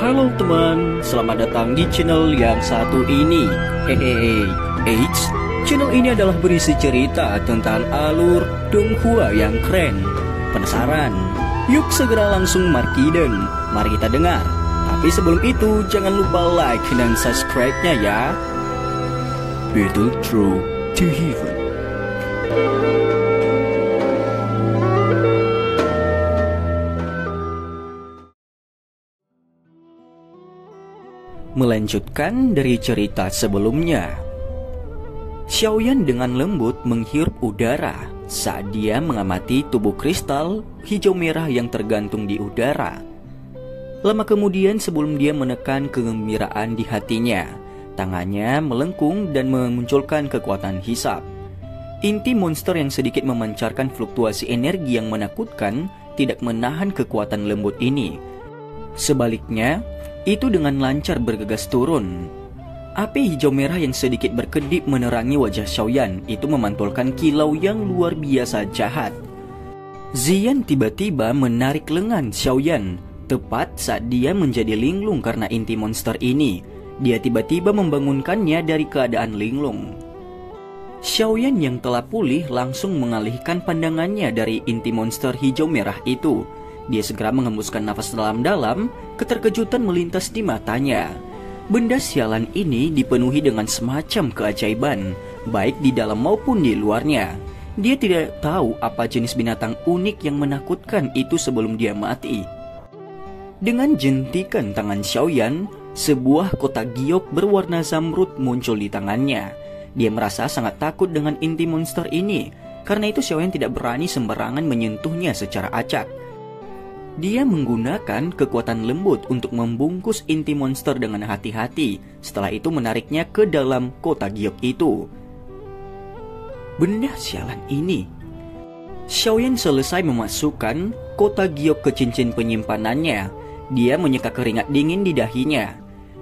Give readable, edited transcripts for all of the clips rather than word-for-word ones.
Halo teman, selamat datang di channel yang satu ini. Hehehe, channel ini adalah berisi cerita tentang alur Donghua yang keren. Penasaran? Yuk segera langsung markiden, mari kita dengar. Tapi sebelum itu, jangan lupa like dan subscribe-nya ya. Battle Through to Heaven. Melanjutkan dari cerita sebelumnya, Xiaoyan dengan lembut menghirup udara saat dia mengamati tubuh kristal hijau merah yang tergantung di udara. Lama kemudian sebelum dia menekan kegembiraan di hatinya, tangannya melengkung dan memunculkan kekuatan hisap. Inti monster yang sedikit memancarkan fluktuasi energi yang menakutkan tidak menahan kekuatan lembut ini. Sebaliknya, itu dengan lancar bergegas turun. Api hijau merah yang sedikit berkedip menerangi wajah Xiaoyan itu memantulkan kilau yang luar biasa jahat. Ziyan tiba-tiba menarik lengan Xiaoyan tepat saat dia menjadi linglung karena inti monster ini. Dia tiba-tiba membangunkannya dari keadaan linglung. Xiaoyan yang telah pulih langsung mengalihkan pandangannya dari inti monster hijau merah itu. Dia segera mengembuskan nafas dalam-dalam, keterkejutan melintas di matanya. Benda sialan ini dipenuhi dengan semacam keajaiban, baik di dalam maupun di luarnya. Dia tidak tahu apa jenis binatang unik yang menakutkan itu sebelum dia mati. Dengan jentikan tangan Xiaoyan, sebuah kotak giok berwarna zamrud muncul di tangannya. Dia merasa sangat takut dengan inti monster ini, karena itu Xiaoyan tidak berani sembarangan menyentuhnya secara acak. Dia menggunakan kekuatan lembut untuk membungkus inti monster dengan hati-hati. Setelah itu menariknya ke dalam kotak giok itu. Benda sialan ini. Xiaoyan selesai memasukkan kotak giok ke cincin penyimpanannya. Dia menyeka keringat dingin di dahinya.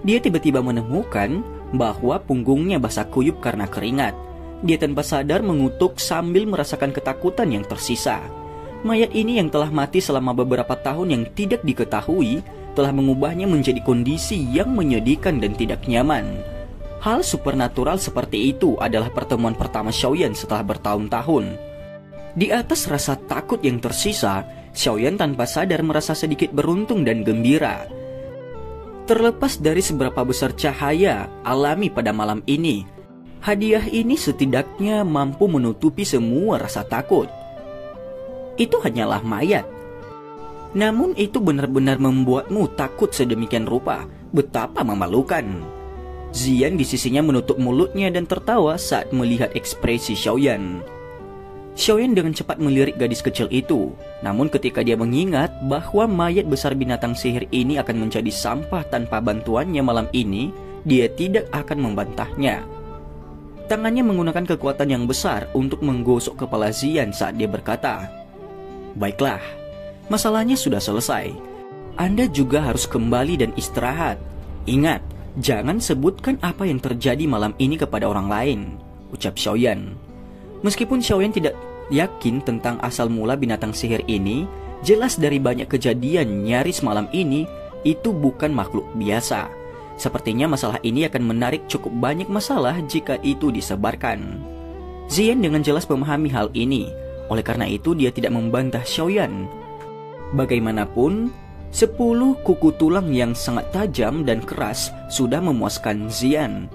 Dia tiba-tiba menemukan bahwa punggungnya basah kuyup karena keringat. Dia tanpa sadar mengutuk sambil merasakan ketakutan yang tersisa. Mayat ini yang telah mati selama beberapa tahun yang tidak diketahui telah mengubahnya menjadi kondisi yang menyedihkan dan tidak nyaman. Hal supernatural seperti itu adalah pertemuan pertama Xiaoyan setelah bertahun-tahun. Di atas rasa takut yang tersisa, Xiaoyan tanpa sadar merasa sedikit beruntung dan gembira. Terlepas dari seberapa besar cahaya alami pada malam ini, hadiah ini setidaknya mampu menutupi semua rasa takut. Itu hanyalah mayat. Namun itu benar-benar membuatmu takut sedemikian rupa. Betapa memalukan. Ziyan di sisinya menutup mulutnya dan tertawa saat melihat ekspresi Xiaoyan. Xiaoyan dengan cepat melirik gadis kecil itu. Namun ketika dia mengingat bahwa mayat besar binatang sihir ini akan menjadi sampah tanpa bantuannya malam ini, dia tidak akan membantahnya. Tangannya menggunakan kekuatan yang besar untuk menggosok kepala Ziyan saat dia berkata, "Baiklah, masalahnya sudah selesai. Anda juga harus kembali dan istirahat. Ingat, jangan sebutkan apa yang terjadi malam ini kepada orang lain," ucap Xiaoyan. Meskipun Xiaoyan tidak yakin tentang asal mula binatang sihir ini, jelas dari banyak kejadian nyaris malam ini, itu bukan makhluk biasa. Sepertinya masalah ini akan menarik cukup banyak masalah jika itu disebarkan. Ziyan dengan jelas memahami hal ini. Oleh karena itu dia tidak membantah Xiaoyan. Bagaimanapun, 10 kuku tulang yang sangat tajam dan keras sudah memuaskan Ziyan.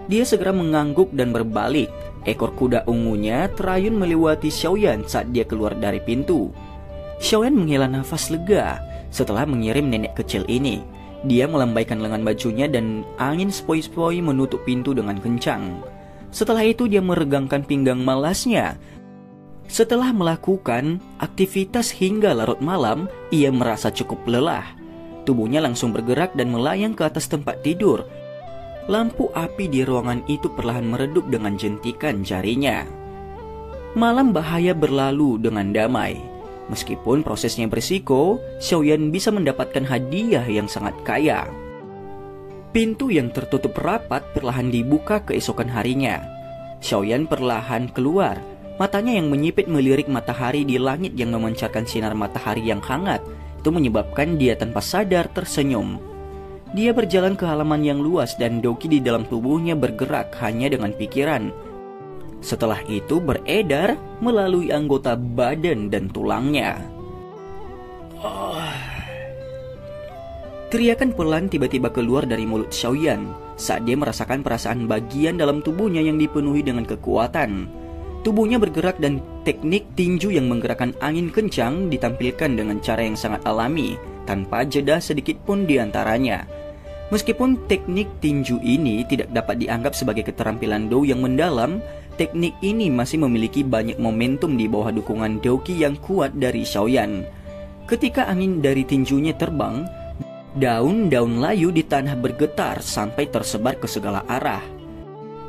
Dia segera mengangguk dan berbalik. Ekor kuda ungunya terayun melewati Xiaoyan saat dia keluar dari pintu. Xiaoyan menghela nafas lega setelah mengirim nenek kecil ini. Dia melambaikan lengan bajunya dan angin sepoi-sepoi menutup pintu dengan kencang. Setelah itu dia meregangkan pinggang malasnya. Setelah melakukan aktivitas hingga larut malam, ia merasa cukup lelah. Tubuhnya langsung bergerak dan melayang ke atas tempat tidur. Lampu api di ruangan itu perlahan meredup dengan jentikan jarinya. Malam bahaya berlalu dengan damai. Meskipun prosesnya berisiko, Xiaoyan bisa mendapatkan hadiah yang sangat kaya. Pintu yang tertutup rapat perlahan dibuka keesokan harinya. Xiaoyan perlahan keluar. Matanya yang menyipit melirik matahari di langit yang memancarkan sinar matahari yang hangat. Itu menyebabkan dia tanpa sadar tersenyum. Dia berjalan ke halaman yang luas dan Doki di dalam tubuhnya bergerak hanya dengan pikiran. Setelah itu beredar melalui anggota badan dan tulangnya. Teriakan pelan tiba-tiba keluar dari mulut Xiaoyan saat dia merasakan perasaan bagian dalam tubuhnya yang dipenuhi dengan kekuatan. Tubuhnya bergerak dan teknik tinju yang menggerakkan angin kencang ditampilkan dengan cara yang sangat alami, tanpa jeda sedikit pun di antaranya. Meskipun teknik tinju ini tidak dapat dianggap sebagai keterampilan Dou yang mendalam, teknik ini masih memiliki banyak momentum di bawah dukungan Doki yang kuat dari Xiaoyan. Ketika angin dari tinjunya terbang, daun-daun layu di tanah bergetar sampai tersebar ke segala arah.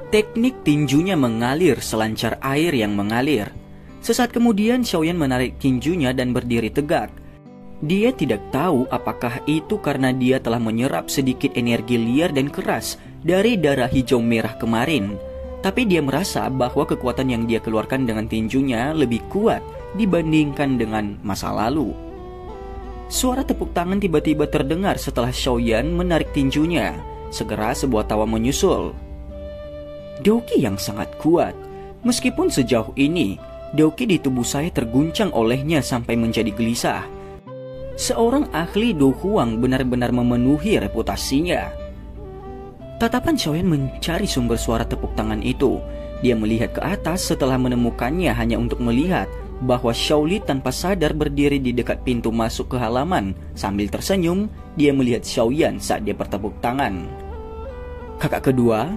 Teknik tinjunya mengalir selancar air yang mengalir. Sesaat kemudian Xiaoyan menarik tinjunya dan berdiri tegak. Dia tidak tahu apakah itu karena dia telah menyerap sedikit energi liar dan keras dari darah hijau merah kemarin. Tapi dia merasa bahwa kekuatan yang dia keluarkan dengan tinjunya lebih kuat dibandingkan dengan masa lalu. Suara tepuk tangan tiba-tiba terdengar setelah Xiaoyan menarik tinjunya. Segera sebuah tawa menyusul. Doki yang sangat kuat. Meskipun sejauh ini, Doki di tubuh saya terguncang olehnya sampai menjadi gelisah. Seorang ahli Do Huang benar-benar memenuhi reputasinya. Tatapan Xiaoyan mencari sumber suara tepuk tangan itu. Dia melihat ke atas setelah menemukannya hanya untuk melihat bahwa Xiaoli tanpa sadar berdiri di dekat pintu masuk ke halaman. Sambil tersenyum, dia melihat Xiaoyan saat dia bertepuk tangan. Kakak kedua?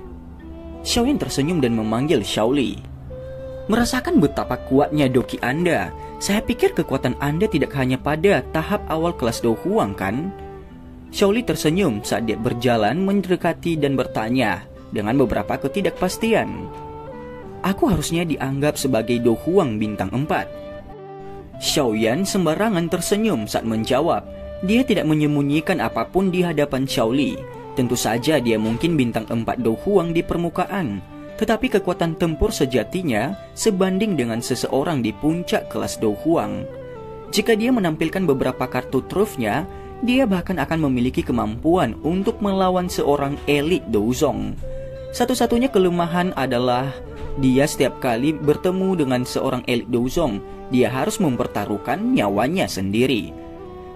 Xiaoyan tersenyum dan memanggil Xiaoli. Merasakan betapa kuatnya Doki Anda. Saya pikir kekuatan Anda tidak hanya pada tahap awal kelas Do Huang kan? Xiaoli tersenyum saat dia berjalan mendekati dan bertanya dengan beberapa ketidakpastian. Aku harusnya dianggap sebagai Do Huang bintang 4. Xiaoyan sembarangan tersenyum saat menjawab. Dia tidak menyembunyikan apapun di hadapan Xiaoli. Tentu saja dia mungkin bintang 4 Do Huang di permukaan. Tetapi kekuatan tempur sejatinya sebanding dengan seseorang di puncak kelas Do Huang. Jika dia menampilkan beberapa kartu trufnya, dia bahkan akan memiliki kemampuan untuk melawan seorang elit Douzong. Satu-satunya kelemahan adalah dia setiap kali bertemu dengan seorang elit Douzong, dia harus mempertaruhkan nyawanya sendiri.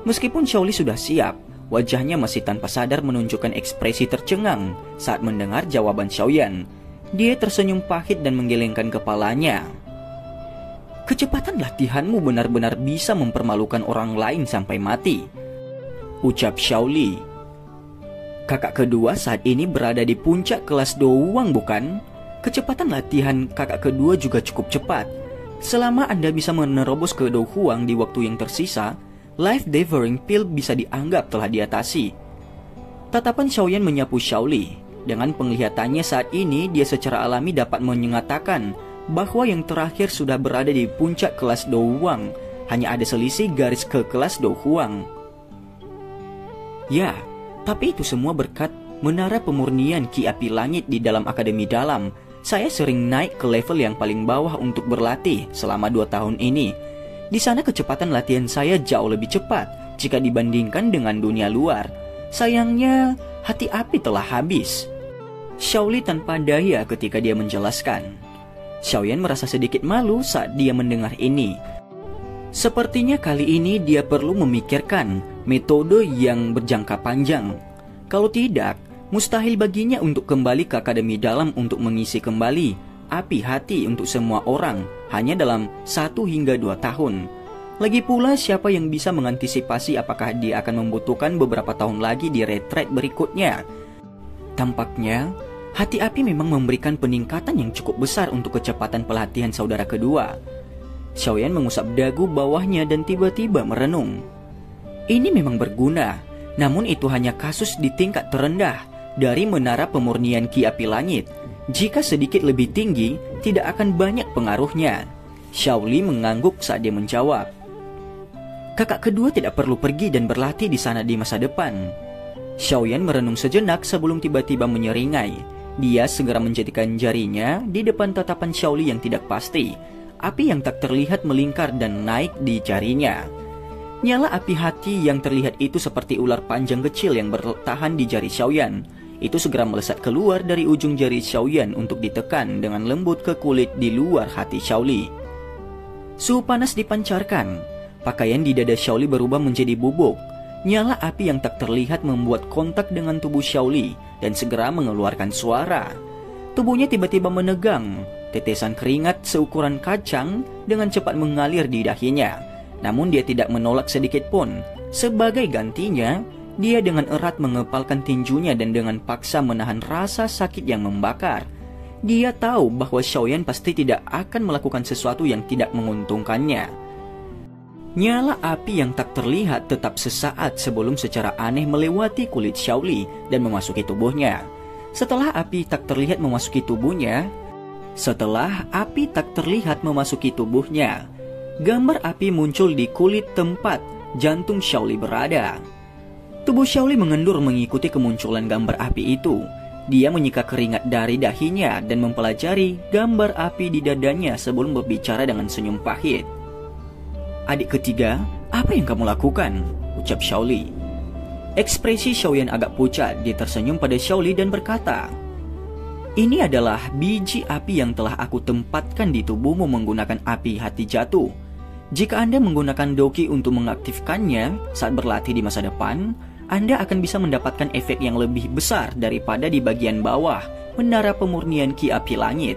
Meskipun Xiaoli sudah siap, wajahnya masih tanpa sadar menunjukkan ekspresi tercengang saat mendengar jawaban Xiaoyan. Dia tersenyum pahit dan menggelengkan kepalanya. Kecepatan latihanmu benar-benar bisa mempermalukan orang lain sampai mati, ucap Xiaoli. Kakak kedua saat ini berada di puncak kelas Do Huang bukan? Kecepatan latihan kakak kedua juga cukup cepat. Selama Anda bisa menerobos ke Do Huang di waktu yang tersisa, Life Devouring Pill bisa dianggap telah diatasi. Tatapan Xiaoyan menyapu Xiaoli. Dengan penglihatannya saat ini, dia secara alami dapat menyatakan bahwa yang terakhir sudah berada di puncak kelas Do Huang. Hanya ada selisih garis ke kelas Do Huang. Ya, tapi itu semua berkat menara pemurnian Ki Api Langit di dalam Akademi Dalam. Saya sering naik ke level yang paling bawah untuk berlatih selama 2 tahun ini. Di sana kecepatan latihan saya jauh lebih cepat jika dibandingkan dengan dunia luar. Sayangnya, hati api telah habis. Xiaoli tanpa daya ketika dia menjelaskan. Xiaoyan merasa sedikit malu saat dia mendengar ini. Sepertinya kali ini dia perlu memikirkan metode yang berjangka panjang. Kalau tidak, mustahil baginya untuk kembali ke Akademi Dalam untuk mengisi kembali api hati untuk semua orang hanya dalam 1 hingga 2 tahun. Lagi pula siapa yang bisa mengantisipasi apakah dia akan membutuhkan beberapa tahun lagi di retreat berikutnya. Tampaknya hati api memang memberikan peningkatan yang cukup besar untuk kecepatan pelatihan saudara kedua. Xiaoyan mengusap dagu bawahnya dan tiba-tiba merenung. Ini memang berguna, namun itu hanya kasus di tingkat terendah dari menara pemurnian Ki Api Langit. Jika sedikit lebih tinggi, tidak akan banyak pengaruhnya. Xiaoli mengangguk saat dia menjawab. Kakak kedua tidak perlu pergi dan berlatih di sana di masa depan. Xiaoyan merenung sejenak sebelum tiba-tiba menyeringai. Dia segera menjadikan jarinya di depan tatapan Xiaoli yang tidak pasti. Api yang tak terlihat melingkar dan naik di jarinya. Nyala api hati yang terlihat itu seperti ular panjang kecil yang bertahan di jari Xiaoyan. Itu segera melesat keluar dari ujung jari Xiaoyan untuk ditekan dengan lembut ke kulit di luar hati Xiaoli. Suhu panas dipancarkan. Pakaian di dada Xiaoli berubah menjadi bubuk. Nyala api yang tak terlihat membuat kontak dengan tubuh Xiaoli dan segera mengeluarkan suara. Tubuhnya tiba-tiba menegang. Tetesan keringat seukuran kacang dengan cepat mengalir di dahinya. Namun dia tidak menolak sedikit pun. Sebagai gantinya, dia dengan erat mengepalkan tinjunya dan dengan paksa menahan rasa sakit yang membakar. Dia tahu bahwa Xiaoyan pasti tidak akan melakukan sesuatu yang tidak menguntungkannya. Nyala api yang tak terlihat tetap sesaat sebelum secara aneh melewati kulit Xiaoli dan memasuki tubuhnya. Setelah api tak terlihat memasuki tubuhnya, gambar api muncul di kulit tempat jantung Xiaoli berada. Tubuh Xiaoli mengendur mengikuti kemunculan gambar api itu. Dia menyika keringat dari dahinya dan mempelajari gambar api di dadanya sebelum berbicara dengan senyum pahit. "Adik ketiga, apa yang kamu lakukan?" ucap Xiaoli. Ekspresi Xiaoyan agak pucat. Dia tersenyum pada Xiaoli dan berkata, "Ini adalah biji api yang telah aku tempatkan di tubuhmu menggunakan api hati jatuh. Jika Anda menggunakan Doqi untuk mengaktifkannya saat berlatih di masa depan, Anda akan bisa mendapatkan efek yang lebih besar daripada di bagian bawah menara pemurnian Ki Api Langit.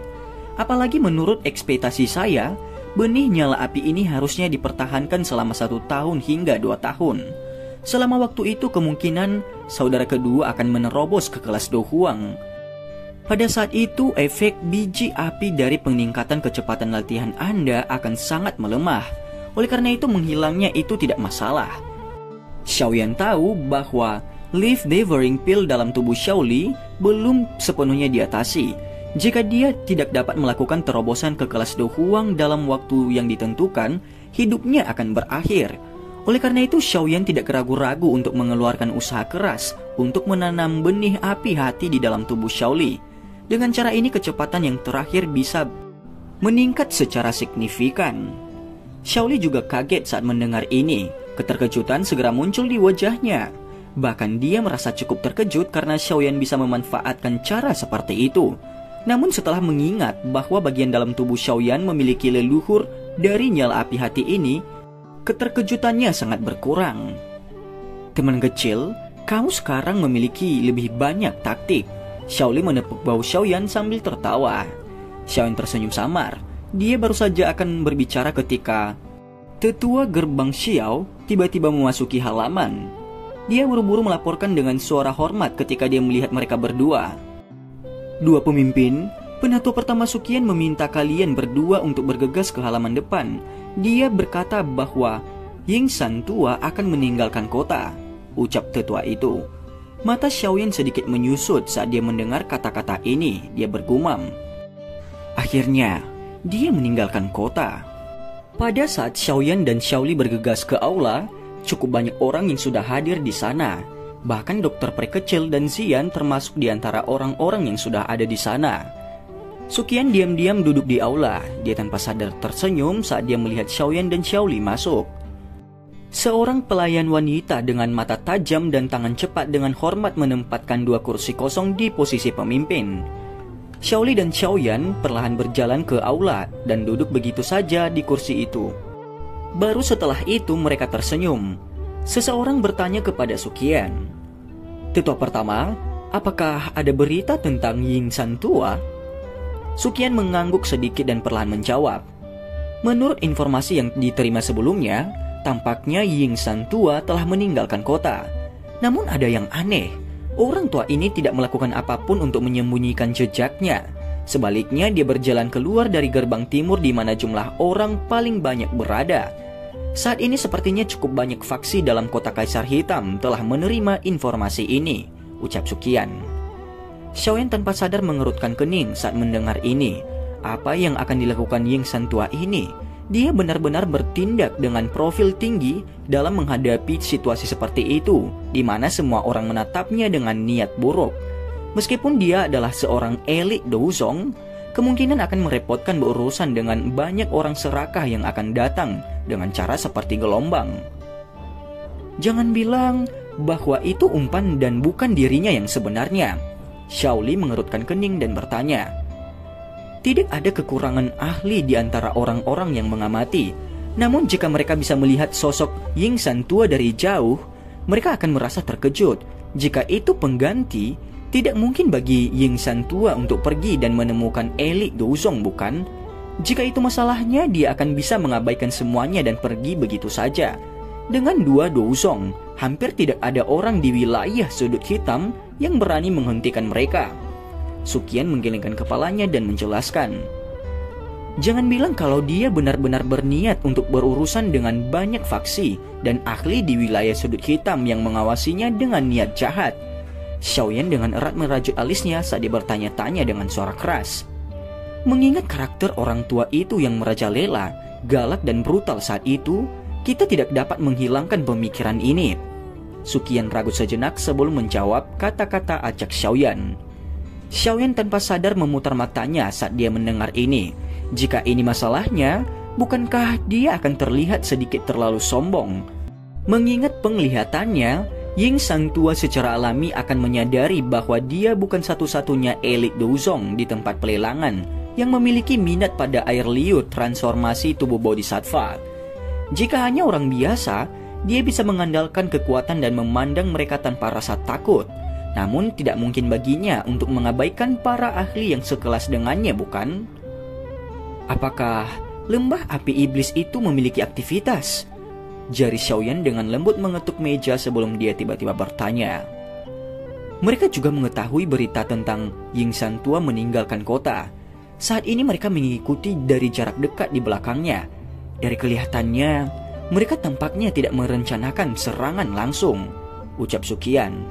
Apalagi menurut ekspektasi saya, benih nyala api ini harusnya dipertahankan selama 1 tahun hingga 2 tahun. Selama waktu itu kemungkinan saudara kedua akan menerobos ke kelas Do Huang. Pada saat itu, efek biji api dari peningkatan kecepatan latihan Anda akan sangat melemah. Oleh karena itu, menghilangnya itu tidak masalah." Xiaoyan tahu bahwa Life Devouring Pill dalam tubuh Xiaoli belum sepenuhnya diatasi. Jika dia tidak dapat melakukan terobosan ke kelas Do Huang dalam waktu yang ditentukan, hidupnya akan berakhir. Oleh karena itu, Xiaoyan tidak ragu-ragu untuk mengeluarkan usaha keras untuk menanam benih api hati di dalam tubuh Xiaoli. Dengan cara ini kecepatan yang terakhir bisa meningkat secara signifikan. Xiaoli juga kaget saat mendengar ini. Keterkejutan segera muncul di wajahnya. Bahkan dia merasa cukup terkejut karena Xiaoyan bisa memanfaatkan cara seperti itu. Namun setelah mengingat bahwa bagian dalam tubuh Xiaoyan memiliki leluhur dari nyala api hati ini, keterkejutannya sangat berkurang. "Teman kecil, kamu sekarang memiliki lebih banyak taktik." Xiaoli menepuk bahu Xiaoyan sambil tertawa. Xiaoyan tersenyum samar. Dia baru saja akan berbicara ketika tetua gerbang Xiao tiba-tiba memasuki halaman. Dia buru-buru melaporkan dengan suara hormat ketika dia melihat mereka berdua. "Dua pemimpin, penatua pertama Suqian meminta kalian berdua untuk bergegas ke halaman depan. Dia berkata bahwa Ying San tua akan meninggalkan kota," ucap tetua itu. Mata Xiaoyan sedikit menyusut saat dia mendengar kata-kata ini. Dia bergumam, "Akhirnya, dia meninggalkan kota." Pada saat Xiaoyan dan Xiaoli bergegas ke aula, cukup banyak orang yang sudah hadir di sana. Bahkan dokter Prekecil dan Xian termasuk di antara orang-orang yang sudah ada di sana. Suqian diam-diam duduk di aula. Dia tanpa sadar tersenyum saat dia melihat Xiaoyan dan Xiaoli masuk. Seorang pelayan wanita dengan mata tajam dan tangan cepat dengan hormat menempatkan 2 kursi kosong di posisi pemimpin. Xiaoli dan Xiaoyan perlahan berjalan ke aula dan duduk begitu saja di kursi itu. Baru setelah itu mereka tersenyum. Seseorang bertanya kepada Suqian, "Tetua pertama, apakah ada berita tentang Ying San tua?" Suqian mengangguk sedikit dan perlahan menjawab, "Menurut informasi yang diterima sebelumnya, tampaknya Ying San tua telah meninggalkan kota. Namun ada yang aneh. Orang tua ini tidak melakukan apapun untuk menyembunyikan jejaknya. Sebaliknya dia berjalan keluar dari gerbang timur di mana jumlah orang paling banyak berada. Saat ini sepertinya cukup banyak faksi dalam kota Kaisar Hitam telah menerima informasi ini," ucap Suqian. Xiaoyan tanpa sadar mengerutkan kening saat mendengar ini. Apa yang akan dilakukan Ying San tua ini? Dia benar-benar bertindak dengan profil tinggi dalam menghadapi situasi seperti itu, di mana semua orang menatapnya dengan niat buruk. Meskipun dia adalah seorang elit Douzong, kemungkinan akan merepotkan berurusan dengan banyak orang serakah yang akan datang dengan cara seperti gelombang. Jangan bilang bahwa itu umpan dan bukan dirinya yang sebenarnya. Xiaoli mengerutkan kening dan bertanya. Tidak ada kekurangan ahli di antara orang-orang yang mengamati. Namun jika mereka bisa melihat sosok Yingsan tua dari jauh, mereka akan merasa terkejut. Jika itu pengganti, tidak mungkin bagi Yingsan tua untuk pergi dan menemukan elik Douzong, bukan? Jika itu masalahnya, dia akan bisa mengabaikan semuanya dan pergi begitu saja. Dengan 2 Douzong, hampir tidak ada orang di wilayah sudut hitam yang berani menghentikan mereka. Suqian menggelengkan kepalanya dan menjelaskan. Jangan bilang kalau dia benar-benar berniat untuk berurusan dengan banyak faksi dan ahli di wilayah sudut hitam yang mengawasinya dengan niat jahat. Xiaoyan dengan erat merajut alisnya saat dia bertanya-tanya dengan suara keras. Mengingat karakter orang tua itu yang merajalela, galak dan brutal saat itu, kita tidak dapat menghilangkan pemikiran ini. Suqian ragu sejenak sebelum menjawab kata-kata acak Xiaoyan. Xiaoyan tanpa sadar memutar matanya saat dia mendengar ini. Jika ini masalahnya, bukankah dia akan terlihat sedikit terlalu sombong? Mengingat penglihatannya, Yingsan tua secara alami akan menyadari bahwa dia bukan satu-satunya elit Douzong di tempat pelelangan yang memiliki minat pada air liur transformasi tubuh bodhisattva. Jika hanya orang biasa, dia bisa mengandalkan kekuatan dan memandang mereka tanpa rasa takut. Namun tidak mungkin baginya untuk mengabaikan para ahli yang sekelas dengannya, bukan? Apakah lembah api iblis itu memiliki aktivitas? Jari Xiaoyan dengan lembut mengetuk meja sebelum dia tiba-tiba bertanya. Mereka juga mengetahui berita tentang Yingsan tua meninggalkan kota. Saat ini mereka mengikuti dari jarak dekat di belakangnya. Dari kelihatannya, mereka tampaknya tidak merencanakan serangan langsung, ucap Suqian.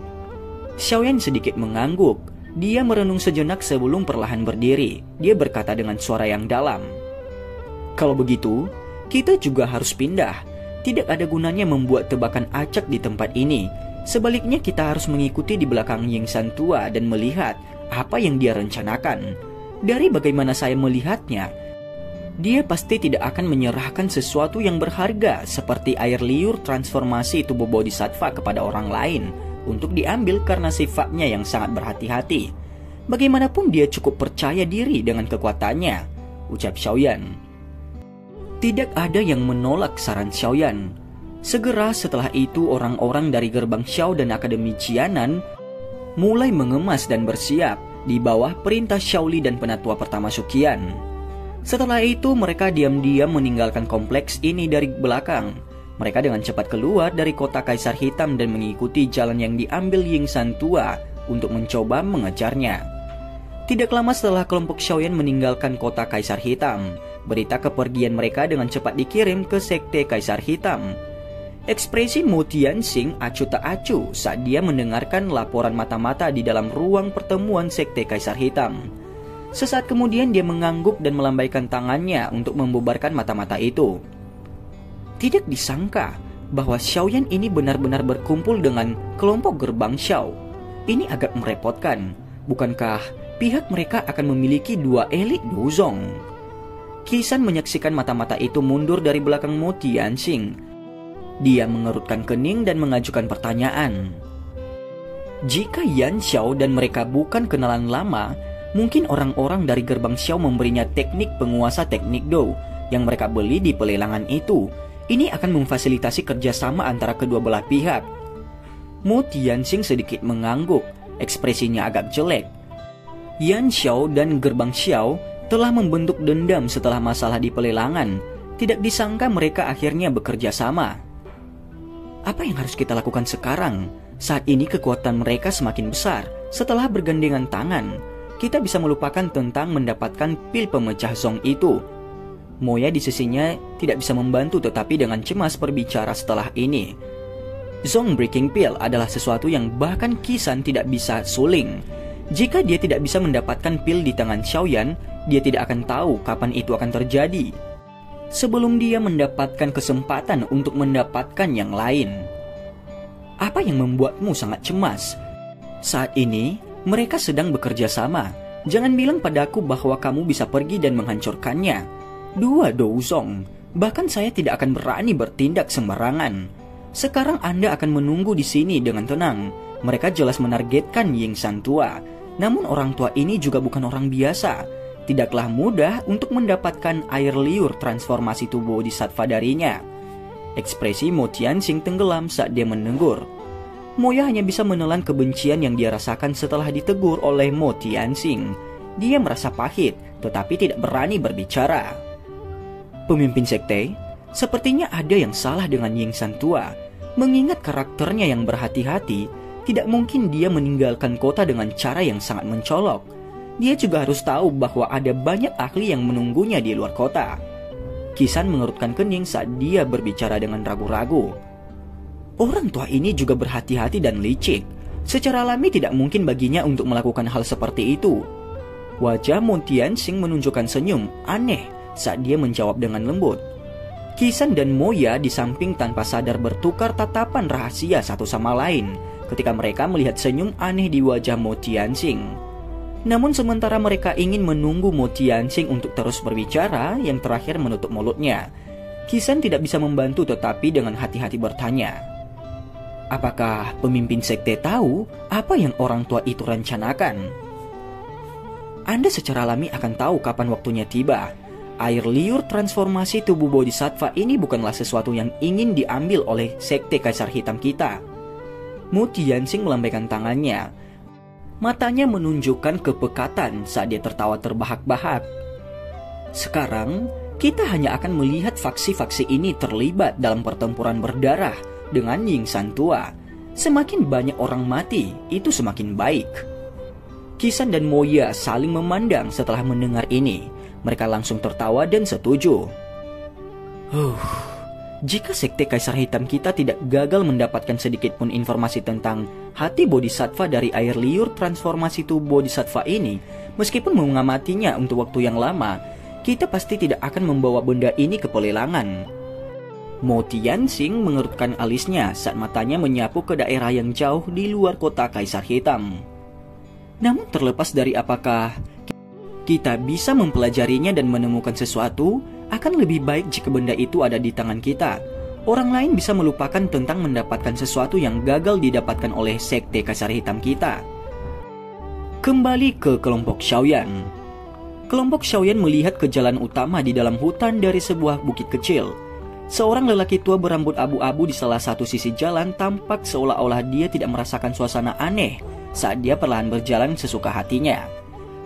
Xiaoyan sedikit mengangguk. Dia merenung sejenak sebelum perlahan berdiri. Dia berkata dengan suara yang dalam. Kalau begitu, kita juga harus pindah. Tidak ada gunanya membuat tebakan acak di tempat ini. Sebaliknya kita harus mengikuti di belakang Yingsan tua dan melihat apa yang dia rencanakan. Dari bagaimana saya melihatnya, dia pasti tidak akan menyerahkan sesuatu yang berharga seperti air liur transformasi tubuh bodhisattva kepada orang lain untuk diambil karena sifatnya yang sangat berhati-hati. Bagaimanapun dia cukup percaya diri dengan kekuatannya, ucap Xiaoyan. Tidak ada yang menolak saran Xiaoyan. Segera setelah itu orang-orang dari gerbang Xiao dan Akademi Qianan mulai mengemas dan bersiap di bawah perintah Xiaoli dan penatua pertama Suqian. Setelah itu mereka diam-diam meninggalkan kompleks ini dari belakang. Mereka dengan cepat keluar dari kota Kaisar Hitam dan mengikuti jalan yang diambil Yingsan tua untuk mencoba mengejarnya. Tidak lama setelah kelompok Xiaoyan meninggalkan kota Kaisar Hitam, berita kepergian mereka dengan cepat dikirim ke Sekte Kaisar Hitam. Ekspresi Mo Tianxing acuh tak acuh saat dia mendengarkan laporan mata-mata di dalam ruang pertemuan Sekte Kaisar Hitam. Sesaat kemudian dia mengangguk dan melambaikan tangannya untuk membubarkan mata-mata itu. Tidak disangka bahwa Xiaoyan ini benar-benar berkumpul dengan kelompok gerbang Xiao. Ini agak merepotkan. Bukankah pihak mereka akan memiliki 2 elit Douzong? Qisan menyaksikan mata-mata itu mundur dari belakang Mo Tianxing. Dia mengerutkan kening dan mengajukan pertanyaan. Jika Yan Xiao dan mereka bukan kenalan lama, mungkin orang-orang dari gerbang Xiao memberinya teknik penguasa teknik Dou yang mereka beli di pelelangan itu. Ini akan memfasilitasi kerjasama antara kedua belah pihak. Mo Tianxing sedikit mengangguk, ekspresinya agak jelek. Yan Xiao dan gerbang Xiao telah membentuk dendam setelah masalah di pelelangan. Tidak disangka mereka akhirnya bekerja sama. Apa yang harus kita lakukan sekarang? Saat ini kekuatan mereka semakin besar. Setelah bergandengan tangan, kita bisa melupakan tentang mendapatkan pil pemecah Zong itu. Moya di sisinya tidak bisa membantu tetapi dengan cemas berbicara setelah ini. Zong Breaking Pill adalah sesuatu yang bahkan Qisan tidak bisa suling. Jika dia tidak bisa mendapatkan pil di tangan Xiaoyan, dia tidak akan tahu kapan itu akan terjadi. Sebelum dia mendapatkan kesempatan untuk mendapatkan yang lain. Apa yang membuatmu sangat cemas? Saat ini, mereka sedang bekerja sama. Jangan bilang padaku bahwa kamu bisa pergi dan menghancurkannya. 2 Douzong, bahkan saya tidak akan berani bertindak sembarangan. Sekarang Anda akan menunggu di sini dengan tenang. Mereka jelas menargetkan Ying San tua. Namun orang tua ini juga bukan orang biasa. Tidaklah mudah untuk mendapatkan air liur transformasi tubuh bodhisattva darinya. Ekspresi Mo Tianxing tenggelam saat dia menegur. Moya hanya bisa menelan kebencian yang dia rasakan setelah ditegur oleh Mo Tianxing. Dia merasa pahit, tetapi tidak berani berbicara. Pemimpin sekte, sepertinya ada yang salah dengan Ying San tua. Mengingat karakternya yang berhati-hati, tidak mungkin dia meninggalkan kota dengan cara yang sangat mencolok. Dia juga harus tahu bahwa ada banyak ahli yang menunggunya di luar kota. Kisan mengerutkan kening saat dia berbicara dengan ragu-ragu. Orang tua ini juga berhati-hati dan licik. Secara alami tidak mungkin baginya untuk melakukan hal seperti itu. Wajah Mo Tianxing menunjukkan senyum aneh saat dia menjawab dengan lembut. Kisan dan Moya di samping tanpa sadar bertukar tatapan rahasia satu sama lain ketika mereka melihat senyum aneh di wajah Mo Tianxing. Namun sementara mereka ingin menunggu Mo Tianxing untuk terus berbicara, yang terakhir menutup mulutnya. Kisan tidak bisa membantu tetapi dengan hati-hati bertanya, apakah pemimpin sekte tahu apa yang orang tua itu rencanakan? Anda secara alami akan tahu kapan waktunya tiba. Air liur transformasi tubuh bodhisattva ini bukanlah sesuatu yang ingin diambil oleh sekte Kaisar Hitam kita. Mo Tianxing melambaikan tangannya. Matanya menunjukkan kepekatan saat dia tertawa terbahak-bahak. Sekarang, kita hanya akan melihat faksi-faksi ini terlibat dalam pertempuran berdarah dengan Ying San tua. Semakin banyak orang mati, itu semakin baik. Kisan dan Moya saling memandang setelah mendengar ini. Mereka langsung tertawa dan setuju. Jika sekte Kaisar Hitam kita tidak gagal mendapatkan sedikit pun informasi tentang hati bodhisattva dari air liur transformasi tubuh bodhisattva ini, meskipun mengamatinya untuk waktu yang lama, kita pasti tidak akan membawa benda ini ke pelelangan. Mo Tianxing mengerutkan alisnya saat matanya menyapu ke daerah yang jauh di luar kota Kaisar Hitam. Namun terlepas dari apakah kita bisa mempelajarinya dan menemukan sesuatu, akan lebih baik jika benda itu ada di tangan kita. Orang lain bisa melupakan tentang mendapatkan sesuatu yang gagal didapatkan oleh sekte Kaisar Hitam kita. Kembali ke kelompok Xiaoyan. Kelompok Xiaoyan melihat ke jalan utama di dalam hutan dari sebuah bukit kecil. Seorang lelaki tua berambut abu-abu di salah satu sisi jalan tampak seolah-olah dia tidak merasakan suasana aneh saat dia perlahan berjalan sesuka hatinya.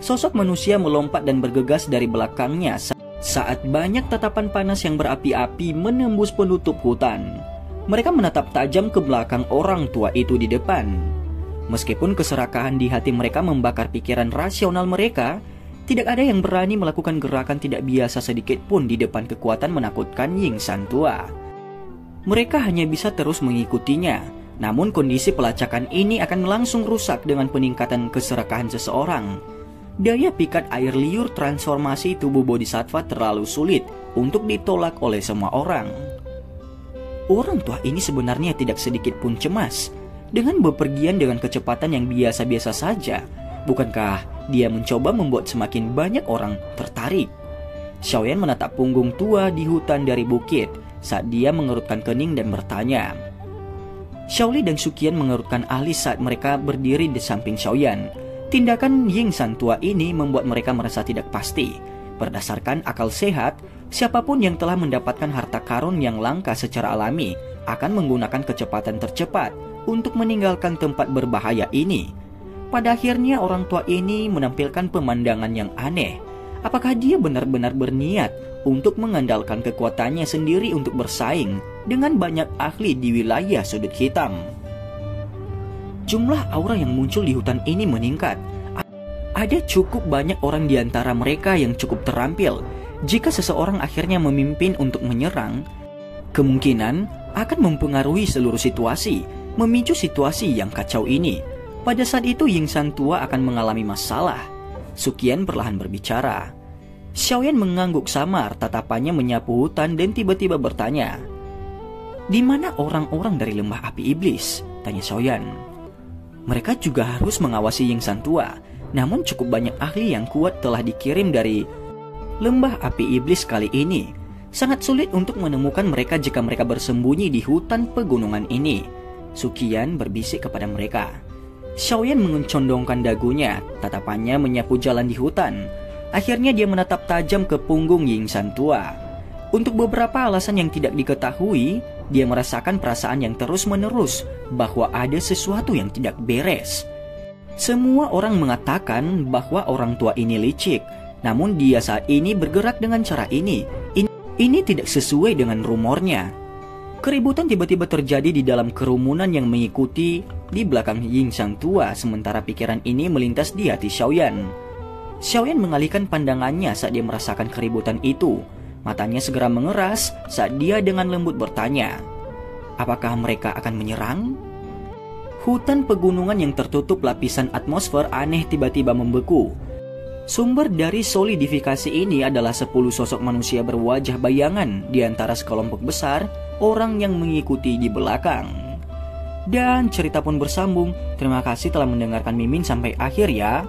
Sosok manusia melompat dan bergegas dari belakangnya saat banyak tatapan panas yang berapi-api menembus penutup hutan. Mereka menatap tajam ke belakang orang tua itu di depan. Meskipun keserakahan di hati mereka membakar pikiran rasional mereka, tidak ada yang berani melakukan gerakan tidak biasa sedikit pun di depan kekuatan menakutkan Ying San tua. Mereka hanya bisa terus mengikutinya, namun kondisi pelacakan ini akan langsung rusak dengan peningkatan keserakahan seseorang. Daya pikat air liur transformasi tubuh bodhisattva terlalu sulit untuk ditolak oleh semua orang. Orang tua ini sebenarnya tidak sedikit pun cemas. Dengan bepergian dengan kecepatan yang biasa-biasa saja, bukankah dia mencoba membuat semakin banyak orang tertarik? Xiaoyan menatap punggung tua di hutan dari bukit saat dia mengerutkan kening dan bertanya. Xiaoli dan Suqian mengerutkan alis saat mereka berdiri di samping Xiaoyan. Tindakan Ying San tua ini membuat mereka merasa tidak pasti. Berdasarkan akal sehat, siapapun yang telah mendapatkan harta karun yang langka secara alami akan menggunakan kecepatan tercepat untuk meninggalkan tempat berbahaya ini. Pada akhirnya orang tua ini menampilkan pemandangan yang aneh. Apakah dia benar-benar berniat untuk mengandalkan kekuatannya sendiri untuk bersaing dengan banyak ahli di wilayah sudut hitam? Jumlah aura yang muncul di hutan ini meningkat. Ada cukup banyak orang di antara mereka yang cukup terampil. Jika seseorang akhirnya memimpin untuk menyerang, kemungkinan akan mempengaruhi seluruh situasi, memicu situasi yang kacau ini. Pada saat itu Ying San tua akan mengalami masalah. Suqian perlahan berbicara. Xiaoyan mengangguk samar, tatapannya menyapu hutan dan tiba-tiba bertanya, "Di mana orang-orang dari lembah api iblis?" tanya Xiaoyan. Mereka juga harus mengawasi Ying San tua, namun cukup banyak ahli yang kuat telah dikirim dari lembah api iblis kali ini. Sangat sulit untuk menemukan mereka jika mereka bersembunyi di hutan pegunungan ini. Suqian berbisik kepada mereka. Xiaoyan mengencondongkan dagunya, tatapannya menyapu jalan di hutan. Akhirnya dia menatap tajam ke punggung Yingsan tua. Untuk beberapa alasan yang tidak diketahui, dia merasakan perasaan yang terus-menerus bahwa ada sesuatu yang tidak beres. Semua orang mengatakan bahwa orang tua ini licik, namun dia saat ini bergerak dengan cara ini. Ini tidak sesuai dengan rumornya. Keributan tiba-tiba terjadi di dalam kerumunan yang mengikuti di belakang Yingsan tua, sementara pikiran ini melintas di hati Xiaoyan. Xiaoyan mengalihkan pandangannya saat dia merasakan keributan itu. Matanya segera mengeras saat dia dengan lembut bertanya, apakah mereka akan menyerang? Hutan pegunungan yang tertutup lapisan atmosfer aneh tiba-tiba membeku. Sumber dari solidifikasi ini adalah 10 sosok manusia berwajah bayangan di antara sekelompok besar orang yang mengikuti di belakang. Dan cerita pun bersambung. Terima kasih telah mendengarkan Mimin sampai akhir ya.